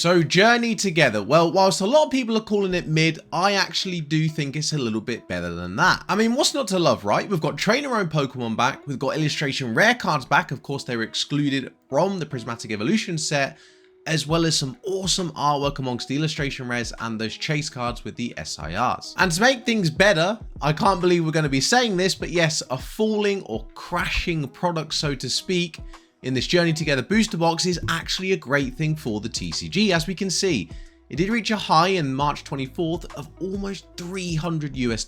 So Journey Together, well, whilst a lot of people are calling it mid, I actually do think it's a little bit better than that. I mean, what's not to love, right? We've got trainer-owned Pokemon back, we've got illustration rare cards back, of course they were excluded from the Prismatic Evolution set, as well as some awesome artwork amongst the illustration rares and those chase cards with the SIRs. And to make things better, I can't believe we're going to be saying this, but yes, a falling or crashing product, so to speak, in this Journey Together booster box is actually a great thing for the TCG. As we can see, it did reach a high in March 24th of almost $300 US,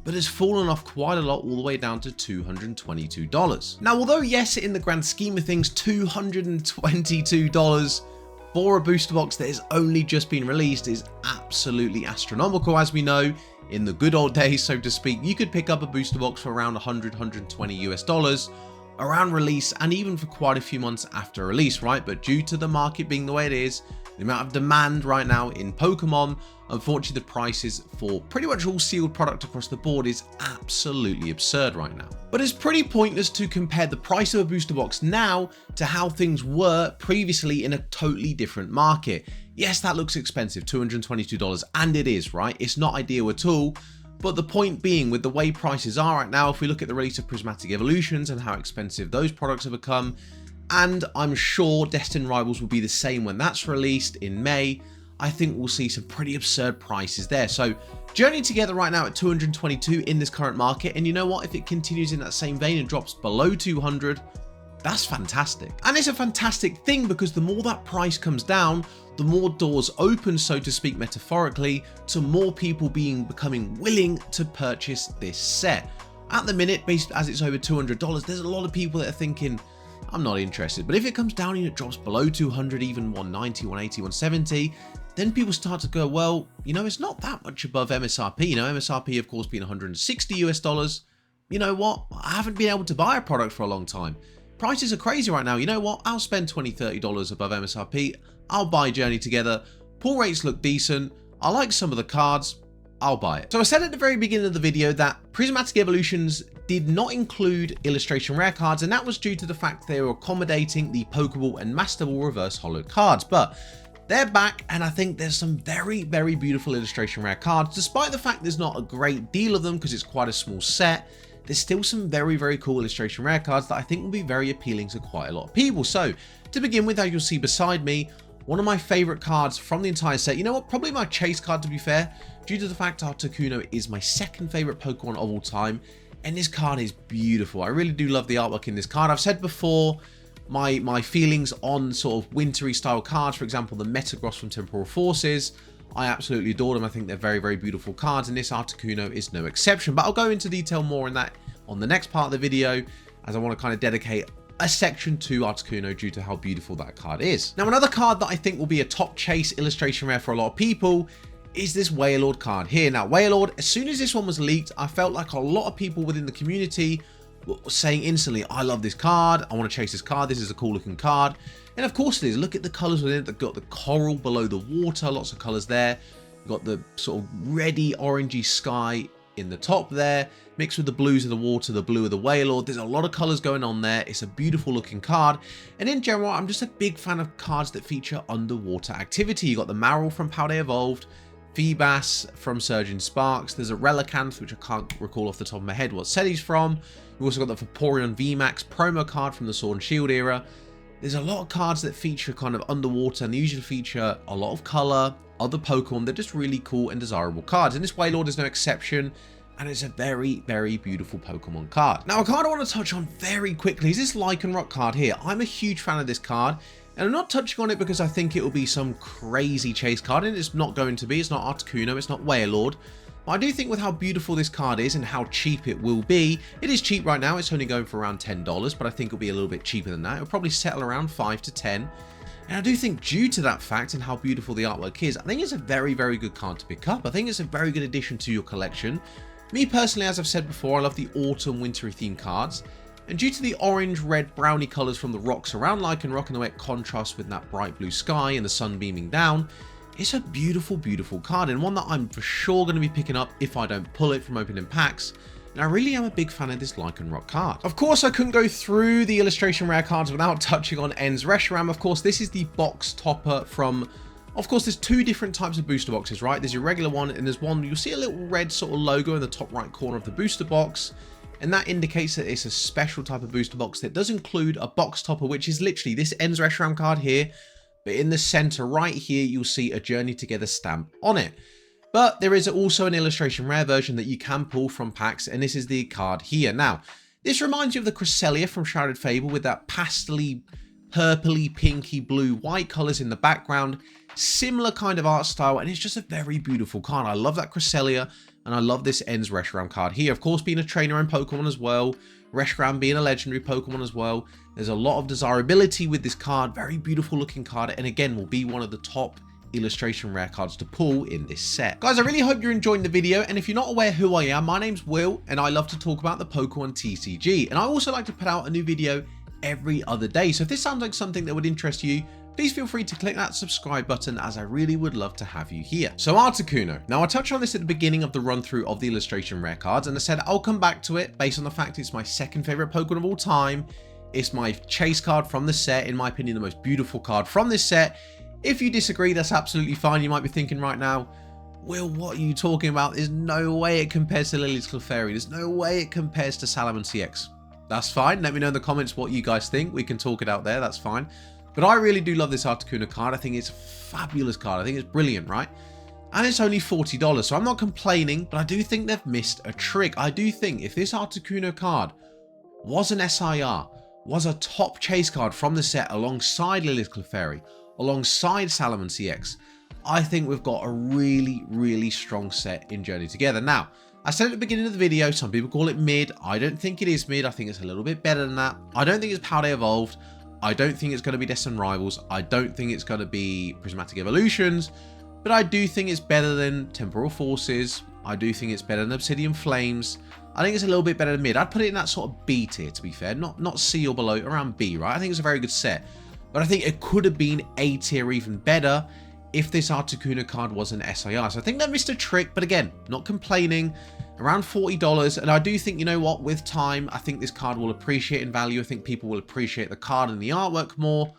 but has fallen off quite a lot all the way down to $222. Now, although yes, in the grand scheme of things, $222 for a booster box that has only just been released is absolutely astronomical. As we know, in the good old days, so to speak, you could pick up a booster box for around $100–120 US around release and even for quite a few months after release, right? But due to the market being the way it is, the amount of demand right now in Pokemon, unfortunately the prices for pretty much all sealed product across the board is absolutely absurd right now. But it's pretty pointless to compare the price of a booster box now to how things were previously in a totally different market. Yes, that looks expensive, $222, and it is, right? It's not ideal at all. But the point being, with the way prices are right now, if we look at the release of Prismatic Evolutions and how expensive those products have become, and I'm sure Destined Rivals will be the same when that's released in May, I think we'll see some pretty absurd prices there. So Journey Together right now at 222 in this current market, and you know what, if it continues in that same vein and drops below 200, that's fantastic. And it's a fantastic thing because the more that price comes down, the more doors open, so to speak, metaphorically, to more people becoming willing to purchase this set. At the minute, based as it's over $200, there's a lot of people that are thinking, I'm not interested. But if it comes down and it drops below 200, even 190, 180, 170, then people start to go, well, you know, it's not that much above MSRP. You know, MSRP, of course, being $160 US. You know what? I haven't been able to buy a product for a long time. Prices are crazy right now. You know what? I'll spend $20, $30 above MSRP. I'll buy Journey Together. Pull rates look decent. I like some of the cards. I'll buy it. So I said at the very beginning of the video that Prismatic Evolutions did not include illustration rare cards, and that was due to the fact they were accommodating the Pokeball and Master Ball reverse holo cards. But they're back, and I think there's some very, very beautiful illustration rare cards. Despite the fact there's not a great deal of them because it's quite a small set, there's still some very, very cool illustration rare cards that I think will be very appealing to quite a lot of people. So to begin with, as you'll see beside me, one of my favorite cards from the entire set, you know what, probably my chase card, to be fair, due to the fact Articuno is my second favorite Pokemon of all time, and this card is beautiful. I really do love the artwork in this card. I've said before my feelings on sort of wintry style cards, for example, the Metagross from Temporal Forces. I absolutely adore them. I think they're very, very beautiful cards, and this Articuno is no exception. But I'll go into detail more on that on the next part of the video, as I want to kind of dedicate a section to Articuno due to how beautiful that card is. Now, another card that I think will be a top chase illustration rare for a lot of people is this Wailord card here. Now, Wailord, as soon as this one was leaked, I felt like a lot of people within the community were saying instantly, I love this card, I want to chase this card, this is a cool looking card. And of course it is. Look at the colors within it. They've got the coral below the water, lots of colors there. You've got the sort of reddy orangey sky in the top there, mixed with the blues of the water, the blue of the Wailord. There's a lot of colors going on there. It's a beautiful looking card. And in general, I'm just a big fan of cards that feature underwater activity. You got the Marill from Paldea Evolved, Feebas from Surging Sparks. There's a Relicanth, which I can't recall off the top of my head what set he's from. We've also got the Vaporeon VMAX promo card from the Sword and Shield era. There's a lot of cards that feature kind of underwater, and they usually feature a lot of color, other Pokemon. They're just really cool and desirable cards, and this Wailord is no exception, and it's a very, very beautiful Pokemon card. Now, a card I want to touch on very quickly is this Lycanroc card here. I'm a huge fan of this card, and I'm not touching on it because I think it will be some crazy chase card, and it's not going to be. It's not Articuno, it's not Wailord. But I do think with how beautiful this card is and how cheap it will be, it is cheap right now. It's only going for around $10, but I think it'll be a little bit cheaper than that. It'll probably settle around $5 to $10. And I do think due to that fact and how beautiful the artwork is, I think it's a very, very good card to pick up. I think it's a very good addition to your collection. Me personally, as I've said before, I love the autumn wintry themed cards. And due to the orange, red, browny colours from the rocks around Lycanroc and the way it contrasts with that bright blue sky and the sun beaming down, it's a beautiful, beautiful card, and one that I'm for sure going to be picking up if I don't pull it from opening packs. And and I really am a big fan of this Lycanroc card. Of course, I couldn't go through the illustration rare cards without touching on N's Reshiram. Of course, this is the box topper from... Of course, there's two different types of booster boxes, right? There's your regular one, and there's one, you'll see a little red sort of logo in the top right corner of the booster box, and that indicates that it's a special type of booster box that does include a box topper, which is literally this N's Reshiram card here, but in the center right here, you'll see a Journey Together stamp on it. But there is also an illustration rare version that you can pull from packs, and this is the card here. Now, this reminds you of the Cresselia from Shrouded Fable with that pastely, purpley, pinky, blue, white colors in the background. Similar kind of art style, and it's just a very beautiful card. I love that Cresselia, and I love this N's Reshiram card here. Of course, being a trainer in Pokemon as well, Reshiram being a legendary Pokemon as well, there's a lot of desirability with this card. Very beautiful looking card, and again, will be one of the top illustration rare cards to pull in this set. Guys, I really hope you're enjoying the video, and if you're not aware who I am, my name's Will, and I love to talk about the Pokemon TCG, and I also like to put out a new video every other day. So if this sounds like something that would interest you, please feel free to click that subscribe button, as I really would love to have you here. So Articuno. Now I touched on this at the beginning of the run through of the illustration rare cards, and I said I'll come back to it based on the fact it's my second favorite Pokemon of all time. It's my chase card from the set, in my opinion, the most beautiful card from this set. If you disagree, that's absolutely fine. You might be thinking right now, Will, what are you talking about? There's no way it compares to Lillie's Clefairy. There's no way it compares to Salamence EX. That's fine. Let me know in the comments what you guys think. We can talk it out there. That's fine. But I really do love this Articuno card. I think it's a fabulous card. I think it's brilliant, right? And it's only $40, so I'm not complaining, but I do think they've missed a trick. I do think if this Articuno card was an SIR, was a top chase card from the set alongside Lillie's Clefairy, alongside Salamence EX, I think we've got a really, really strong set in Journey Together. Now, I said at the beginning of the video, some people call it mid. I don't think it is mid. I think it's a little bit better than that. I don't think it's Powder Evolved. I don't think it's going to be Destined Rivals. I don't think it's going to be Prismatic Evolutions. But I do think it's better than Temporal Forces. I do think it's better than Obsidian Flames. I think it's a little bit better than mid. I'd put it in that sort of B tier, to be fair. Not C or below, around B, right? I think it's a very good set. But I think it could have been A tier even better if this Articuno card was an SIR. So I think they missed a trick, but again, not complaining. Around $40, and I do think, you know what, with time, I think this card will appreciate in value. I think people will appreciate the card and the artwork more.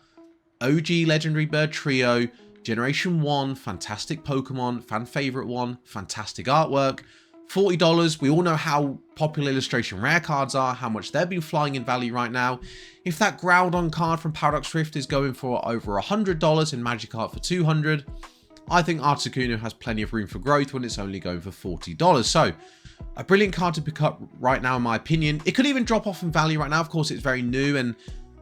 OG Legendary Bird Trio, Generation 1, fantastic Pokemon, fan favorite one, fantastic artwork. $40, we all know how popular illustration rare cards are, how much they've been flying in value right now. If that Groudon card from Paradox Rift is going for over $100 and Magikarp for $200, I think Articuno has plenty of room for growth when it's only going for $40. So, a brilliant card to pick up right now, in my opinion. It could even drop off in value right now. Of course, it's very new, and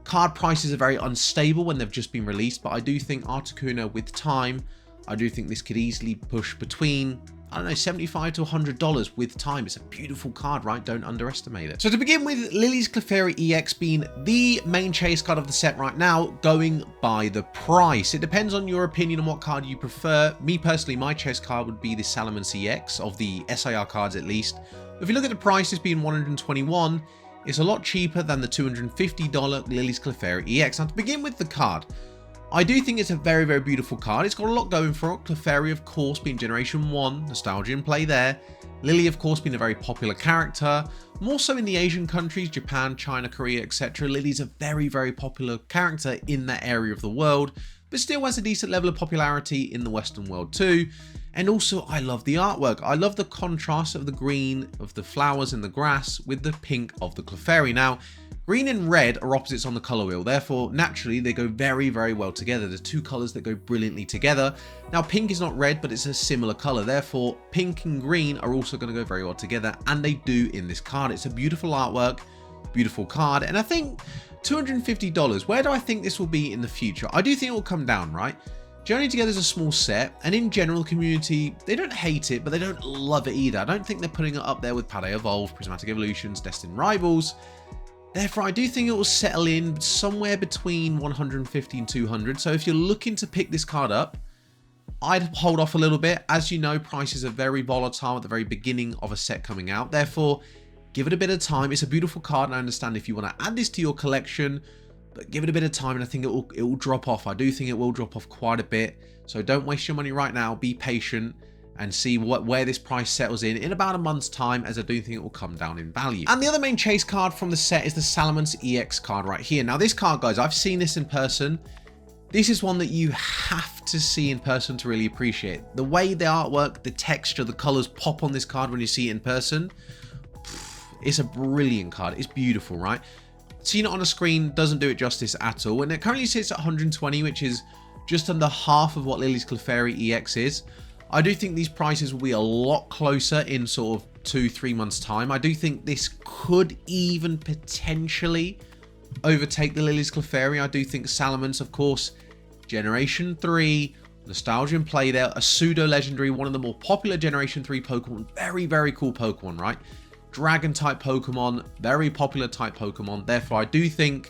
card prices are very unstable when they've just been released. But I do think Articuno, with time, I do think this could easily push between, I don't know, $75 to $100 with time. It's a beautiful card, right? Don't underestimate it. So to begin with, Lillie's Clefairy EX being the main chase card of the set right now, going by the price. It depends on your opinion on what card you prefer. Me personally, my chase card would be the Salamence EX, of the SIR cards at least. If you look at the price, it's being $121. It's a lot cheaper than the $250 Lillie's Clefairy EX. Now to begin with the card, I do think it's a very, very beautiful card. It's got a lot going for it. Clefairy, of course, being Generation 1, nostalgia in play there. Lillie, of course, being a very popular character, more so in the Asian countries, Japan, China, Korea, etc. Lillie's a very, very popular character in that area of the world, but still has a decent level of popularity in the Western world too. And also, I love the artwork. I love the contrast of the green of the flowers and the grass with the pink of the Clefairy. Now, green and red are opposites on the color wheel, therefore naturally they go very, very well together. There's two colors that go brilliantly together. Now pink is not red, but it's a similar color, therefore pink and green are also going to go very well together, and they do in this card. It's a beautiful artwork, beautiful card, and I think $250, where do I think this will be in the future? I do think it will come down, right? Journey Together is a small set, and in general, the community, they don't hate it, but they don't love it either. I don't think they're putting it up there with Powder Evolved, Prismatic Evolutions, Destined Rivals. Therefore, I do think it will settle in somewhere between 150 and 200. So if you're looking to pick this card up, I'd hold off a little bit. As you know, prices are very volatile at the very beginning of a set coming out. Therefore, give it a bit of time. It's a beautiful card, and I understand if you want to add this to your collection, but give it a bit of time, and I think it will drop off. I do think it will drop off quite a bit. So don't waste your money right now. Be patient. and see where this price settles in about a month's time, as I do think it will come down in value. And the other main chase card from the set is the Salamence EX card right here. Now this card, guys, I've seen this in person. This is one that you have to see in person to really appreciate. The way the artwork, the texture, the colors pop on this card when you see it in person. It's a brilliant card. It's beautiful, right? Seeing it on a screen doesn't do it justice at all. And it currently sits at 120, which is just under half of what Lillie's Clefairy EX is. I do think these prices will be a lot closer in sort of 2-3 months time. I do think this could even potentially overtake the Lillie's Clefairy. I do think Salamence, of course, Generation 3, nostalgia in play there, a pseudo legendary, one of the more popular Generation 3 Pokemon. Very, very cool Pokemon, right? Dragon type Pokemon, very popular type Pokemon. Therefore, I do think,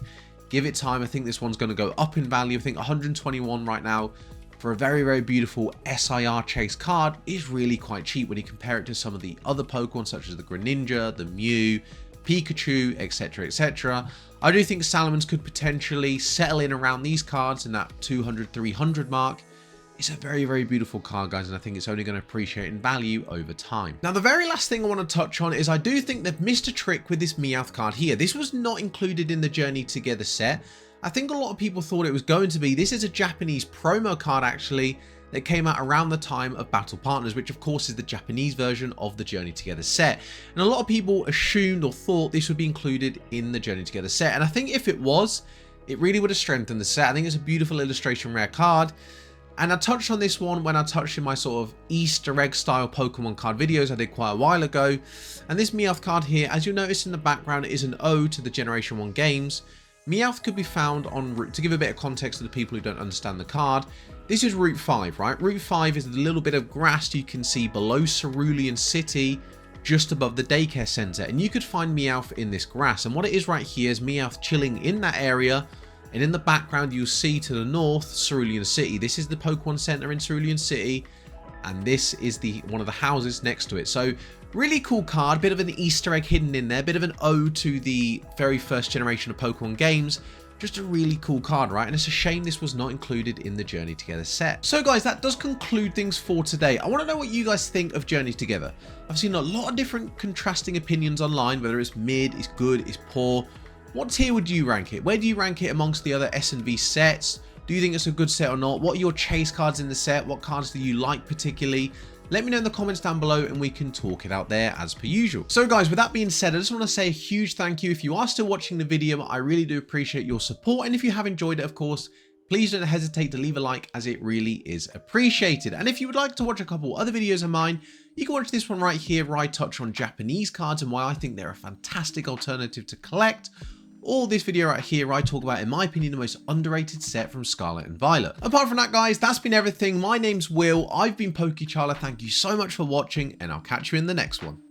give it time, I think this one's going to go up in value. I think 121 right now for a very, very beautiful SIR chase card is really quite cheap when you compare it to some of the other Pokemon such as the Greninja, the Mew, Pikachu, etc, etc. I do think Salamence could potentially settle in around these cards in that 200-300 mark. It's a very, very beautiful card, guys, and I think it's only going to appreciate in value over time. Now, the very last thing I want to touch on is I do think they've missed a trick with this Meowth card here. This was not included in the Journey Together set. I think a lot of people thought it was going to be. This is a Japanese promo card, actually, that came out around the time of Battle Partners, which of course is the Japanese version of the Journey Together set. And a lot of people assumed or thought this would be included in the Journey Together set. And I think if it was, it really would have strengthened the set. I think it's a beautiful illustration rare card. And I touched on this one when I touched in my sort of Easter egg style Pokemon card videos I did quite a while ago. And this Meowth card here, as you'll notice in the background, is an ode to the Generation 1 games. Meowth could be found on Route, to give a bit of context to the people who don't understand the card, this is Route 5, right? Route 5 is the little bit of grass you can see below Cerulean City, just above the daycare center. And you could find Meowth in this grass. And what it is right here is Meowth chilling in that area. And in the background, you'll see to the north, Cerulean City. This is the Pokemon Center in Cerulean City. And this is one of the houses next to it. So really cool card, bit of an Easter egg hidden in there, bit of an ode to the very first generation of Pokemon games. Just a really cool card, right? And it's a shame this was not included in the Journey Together set. So guys, that does conclude things for today. I want to know what you guys think of Journey Together. I've seen a lot of different contrasting opinions online, whether it's mid, it's good, it's poor. What tier would you rank it? Where do you rank it amongst the other S&V sets? Do you think it's a good set or not? What are your chase cards in the set? What cards do you like particularly? Let me know in the comments down below and we can talk it out there as per usual. So guys, with that being said, I just want to say a huge thank you. If you are still watching the video, I really do appreciate your support. And if you have enjoyed it, of course, please don't hesitate to leave a like, as it really is appreciated. And if you would like to watch a couple other videos of mine, you can watch this one right here where I touch on Japanese cards and why I think they're a fantastic alternative to collect. Or this video right here where I talk about, in my opinion, the most underrated set from Scarlet and Violet. Apart from that, guys, that's been everything. My name's Will. I've been Pokecharler. Thank you so much for watching, and I'll catch you in the next one.